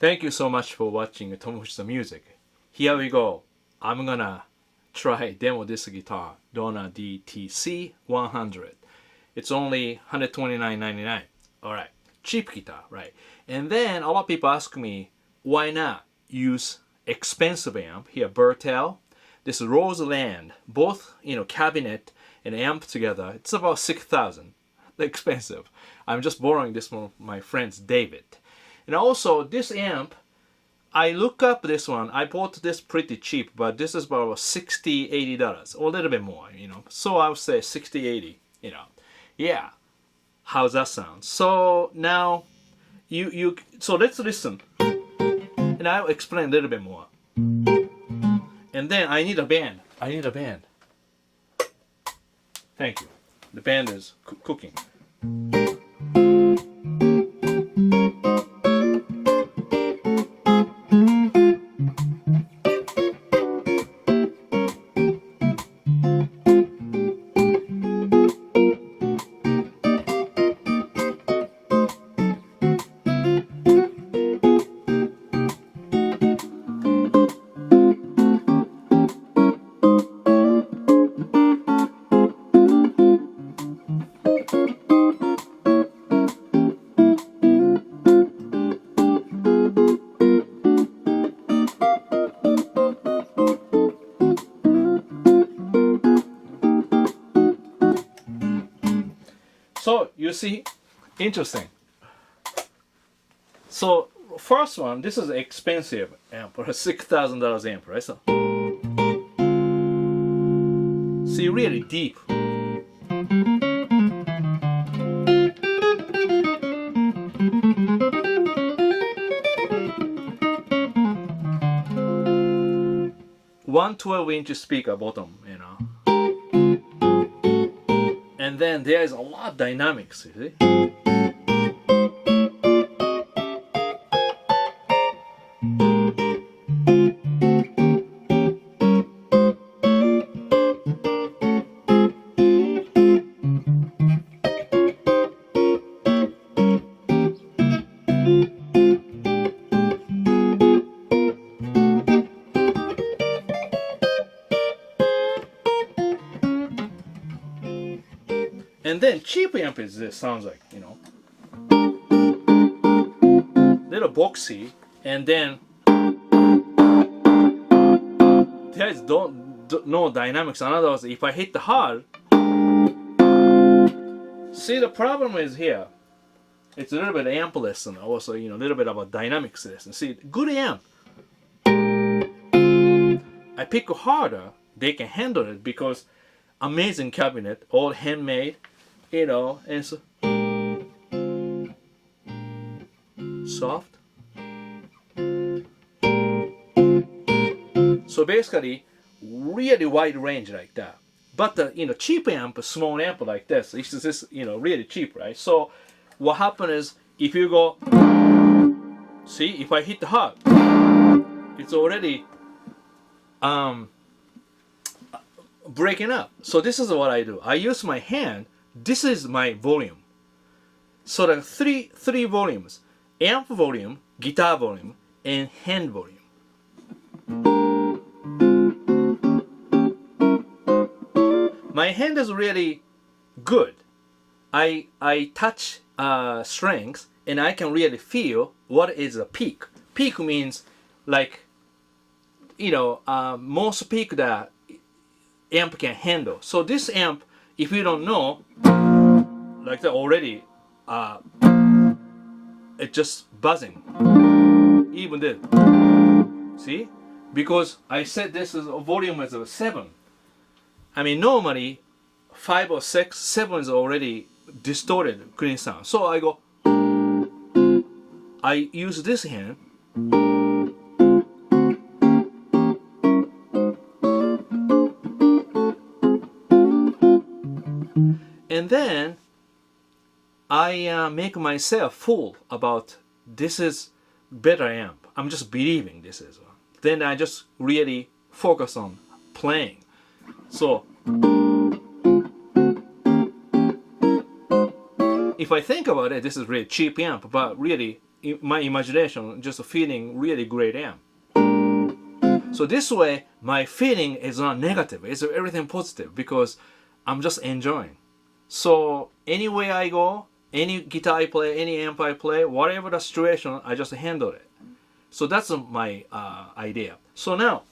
Thank you so much for watching Tomofu's music. Here we go. I'm gonna try demo this guitar, Dona DTS100. It's only $129.99. Alright, cheap guitar, right? And then a lot of people ask me, why not use expensive amp? Here, Bartel, this Roseland, both cabinet and amp together, it's about $6,000. Expensive. I'm just borrowing this from my friend David. And also this amp, I look up this one. I bought this pretty cheap, but this is about $60-$80 or a little bit more, So I would say $60-$80, Yeah. How's that sound? So now so let's listen. And I'll explain a little bit more. And then I need a band. Thank you. The band is cooking. So you see, interesting. So first one, this is an expensive amp, or a $6,000 amp, right? So see, really deep. One 12-inch speaker bottom, And then there is a lot of dynamics, you see? And then cheap amp is this, sounds like, little boxy, and then there is no dynamics. In other words, if I hit the hard, see, the problem is here. It's a little bit ampless and also, a little bit about dynamics lesson. See, good amp. I pick harder, they can handle it because amazing cabinet, all handmade. And so soft. So basically, really wide range like that. But the cheap amp, small amp like this, this is really cheap, right? So what happens is if you go, see, if I hit the hard, it's already breaking up. So this is what I do. I use my hand. This is my volume. So there are three volumes: amp volume, guitar volume, and hand volume. My hand is really good. I touch strings and I can really feel what is a peak. Peak means like most peak that amp can handle. So this amp, if you don't know, like that already, it's just buzzing. Even this, see? Because I said this is a volume as a 7. I mean, normally 5 or 6, 7 is already distorted clean sound. So I go, I use this hand. And then I make myself fool about this is better amp. I'm just believing this is one. Then I just really focus on playing. So if I think about it, this is really cheap amp, but really my imagination just feeling really great amp. So this way, my feeling is not negative. It's everything positive because I'm just enjoying. So anywhere I go, any guitar I play, any amp I play, whatever the situation, I just handle it. So that's my idea. So now,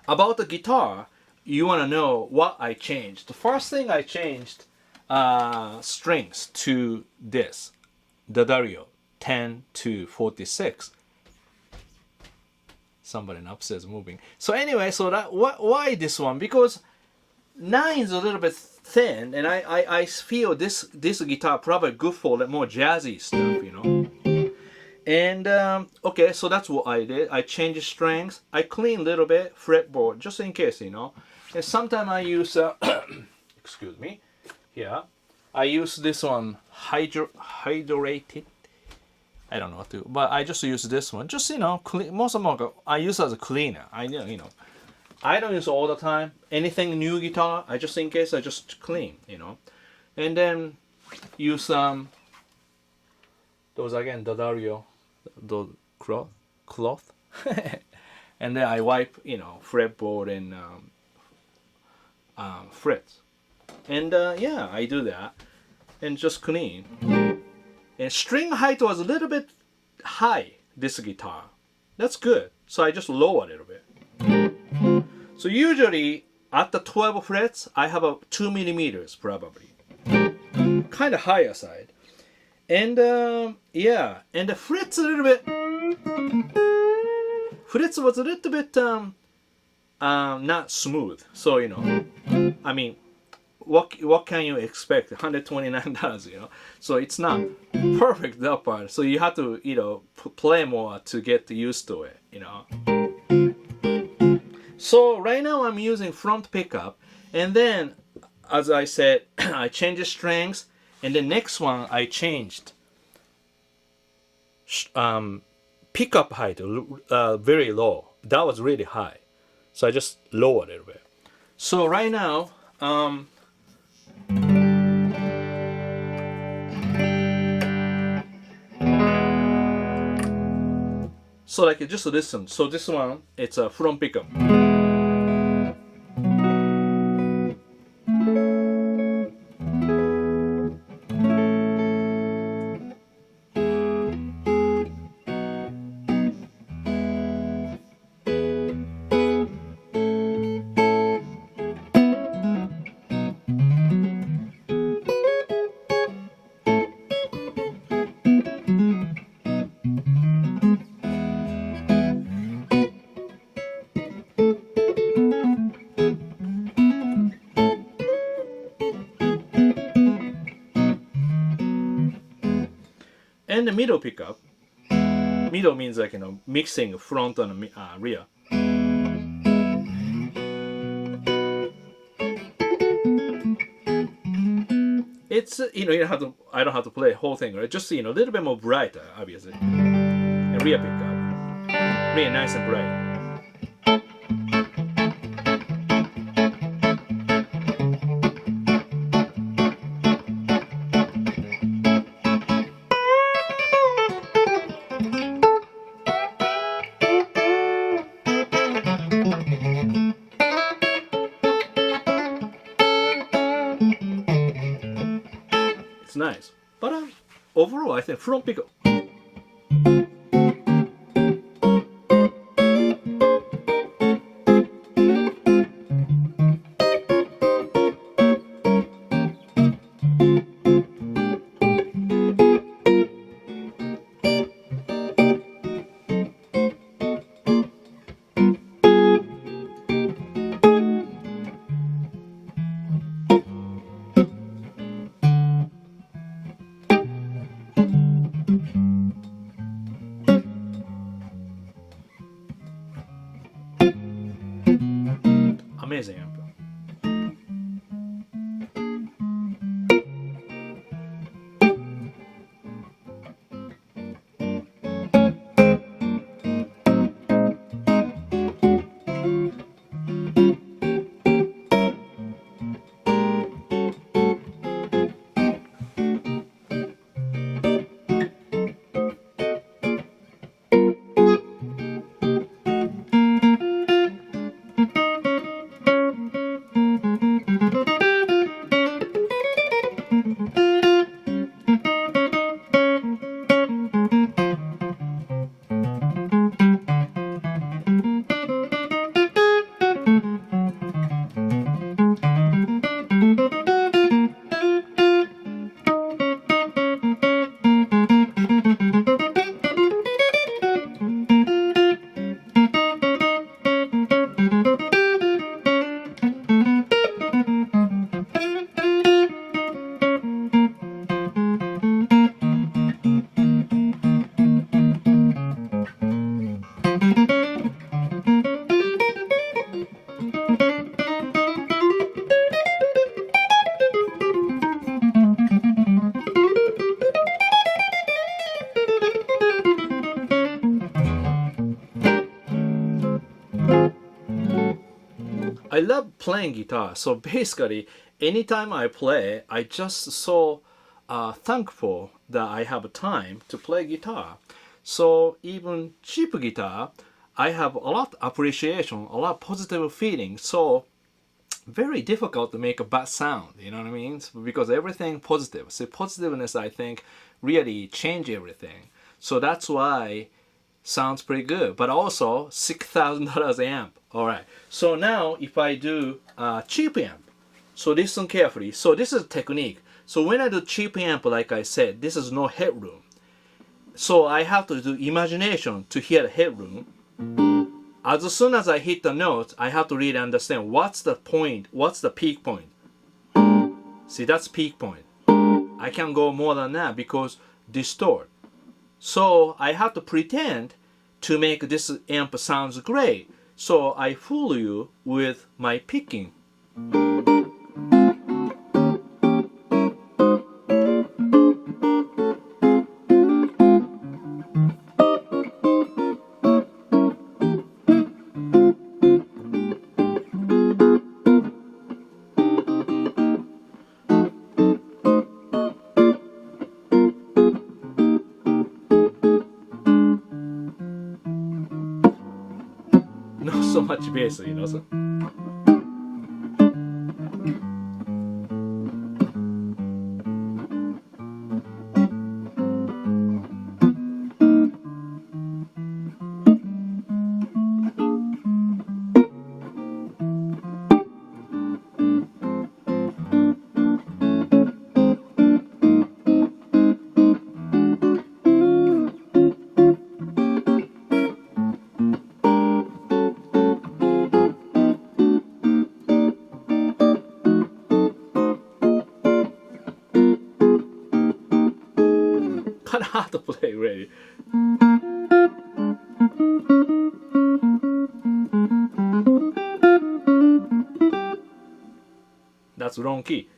about the guitar, you want to know what I changed. The first thing I changed strings to this, the Dario 10 to 46. Somebody upstairs moving. So anyway, so that why this one? Because 9 is a little bit thin, and I feel this guitar probably good for the more jazzy stuff, you know. And okay, so that's what I did. I changed strings. I clean a little bit fretboard just in case, you know. And sometimes I use excuse me, yeah, I use this one hydrated. I don't know what to, but I just use this one. Just, you know, most of them I use as a cleaner. I you know, I don't use it all the time. Anything new guitar, I just in case I just clean, you know. And then use those again, the Dario, the cloth, and then I wipe, you know, fretboard and frets, and yeah, I do that and just clean. And string height was a little bit high, this guitar. That's good. So I just lower a little bit. So usually at the 12 frets, I have a 2 millimeters probably. Kind of higher side. And yeah, and the frets a little bit. Frets was a little bit not smooth. So, you know, I mean, what can you expect? $129, you know. So it's not perfect, that part. So you have to, you know, play more to get used to it, you know. So right now I'm using front pickup, and then as I said, I changed the strings, and the next one I changed pickup height very low. That was really high, so I just lowered it a bit. So right now so like just listen. So this one, it's a front pickup. And the middle pickup. Middle means like, you know, mixing front and rear. It's, you know, you don't have to, I don't have to play the whole thing, right? Just, you know, a little bit more brighter, obviously. And rear pickup. Really nice and bright. Nice, but overall I think front pickup. Amazing amp. I love playing guitar. So basically, anytime I play, I just so thankful that I have time to play guitar. So even cheap guitar, I have a lot of appreciation, a lot of positive feeling. So very difficult to make a bad sound, you know what I mean? Because everything positive. So positiveness, I think, really change everything. So that's why sounds pretty good. But also $6,000 amp. All right. So now if I do cheap amp, so listen carefully. So this is a technique. So when I do cheap amp, like I said, this is no headroom. So I have to do imagination to hear the headroom. As soon as I hit the note, I have to really understand what's the point, what's the peak point. See, that's peak point. I can't go more than that because distort. So I have to pretend to make this amp sounds great. So I fool you with my picking. Not so much bass, you know. So. Kind of hard to play, really. That's wrong key.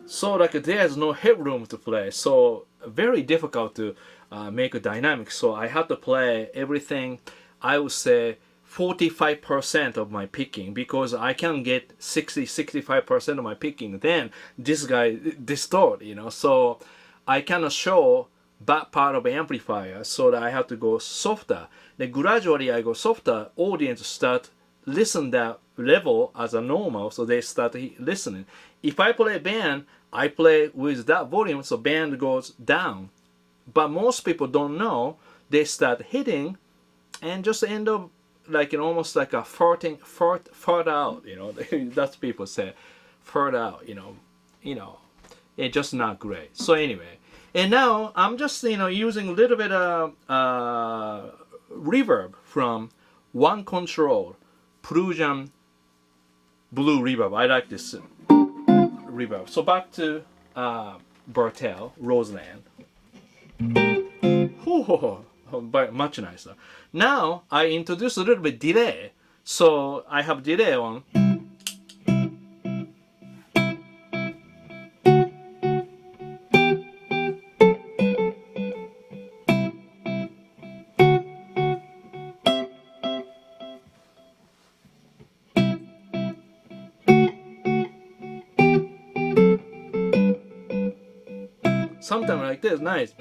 So like there's no headroom to play, so very difficult to make a dynamic. So I have to play everything, I would say 45% of my picking, because I can get 60-65% of my picking, then this guy distort, you know. So I cannot show bad part of amplifier, so that I have to go softer. Then gradually I go softer, audience start listen that level as a normal, so they start listening. If I play band, I play with that volume, so band goes down. But most people don't know, they start hitting and just end up like almost like a fart out, you know. That's people say, fart out, you know, it's just not great. So anyway, and now I'm just using a little bit of reverb from One Control Prussian blue reverb. I like this reverb. So back to Bartel Roseland. But much nicer. Now I introduce a little bit delay. So I have delay on. Something like this, nice.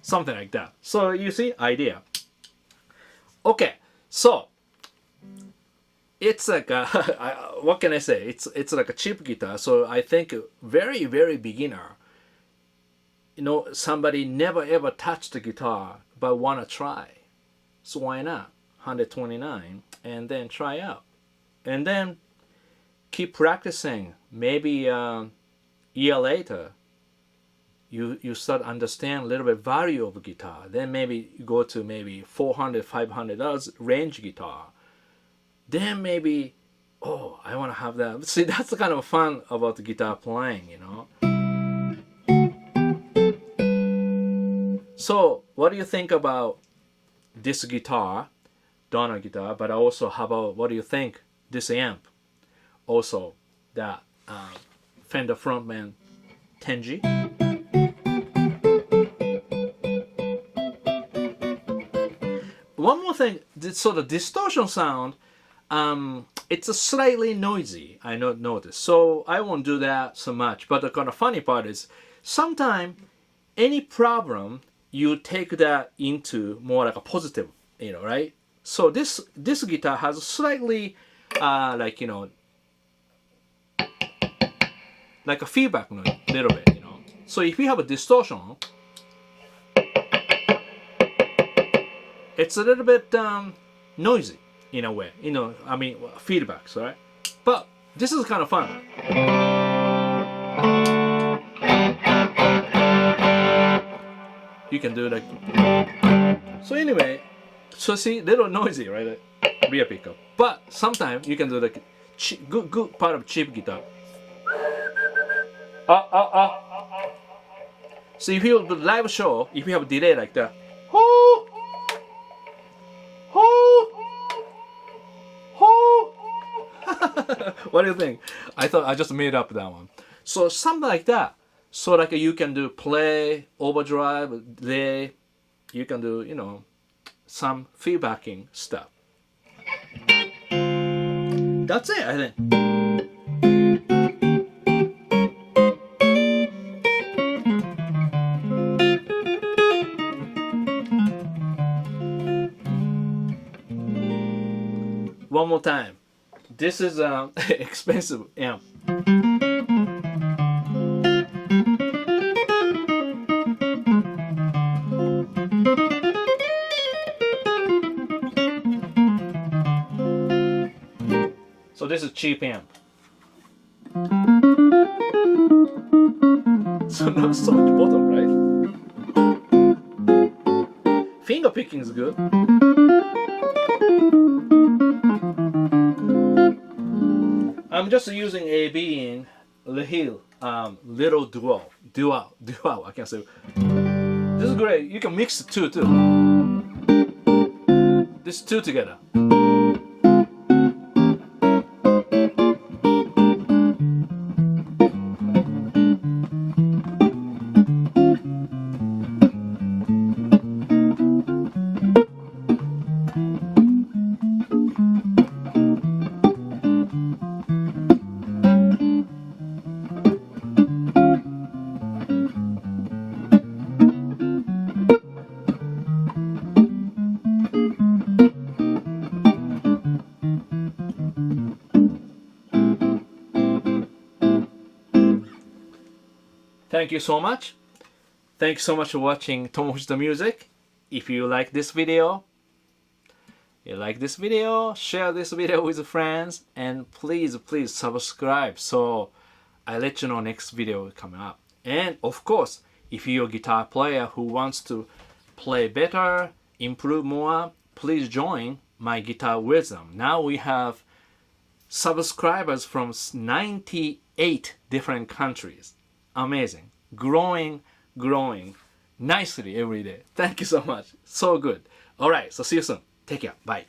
something like that. So you see, idea. Okay, so it's like a, what can I say? It's like a cheap guitar. So I think very, very beginner. You know, somebody never ever touched the guitar but wanna try. So why not? 129 and then try out. And then keep practicing. Maybe a year later you start understand a little bit value of guitar. Then maybe you go to maybe $400, $500 range guitar. Then maybe, oh, I want to have that. See, that's the kind of fun about the guitar playing, you know. So what do you think about this guitar, Donner guitar, but also how about, what do you think this amp? Also that Fender Frontman 10G. One more thing, so the distortion sound, it's a slightly noisy, I noticed. So I won't do that so much. But the kind of funny part is, sometimes any problem, you take that into more like a positive, you know, right? So this guitar has a slightly, like, you know, like a feedback noise, a little bit, you know. So if you have a distortion, it's a little bit noisy in a way, you know. I mean, feedbacks, right? But this is kind of fun. You can do like. So anyway, so see, little noisy, right? Rear pickup. But sometimes you can do like good part of cheap guitar. So if you do live show, if you have a delay like that. What do you think? I thought I just made up that one. So something like that. So like you can do play, overdrive, delay. You can do, you know, some feedbacking stuff. That's it, I think. One more time. This is an expensive amp. So this is cheap amp. So not so much bottom, right? Finger picking is good. I'm just using AB in Lehil, little dual, I can't say. This is great. You can mix the two too. This two together. Thank you so much. Thanks so much for watching Tomofuji the Music. If you like this video, share this video with friends, and please subscribe so I let you know next video coming up. And of course, if you're a guitar player who wants to play better, improve more, please join my Guitar Wisdom. Now we have subscribers from 98 different countries. Amazing. Growing nicely every day. Thank you so much. So good. All right, so see you soon. Take care. Bye.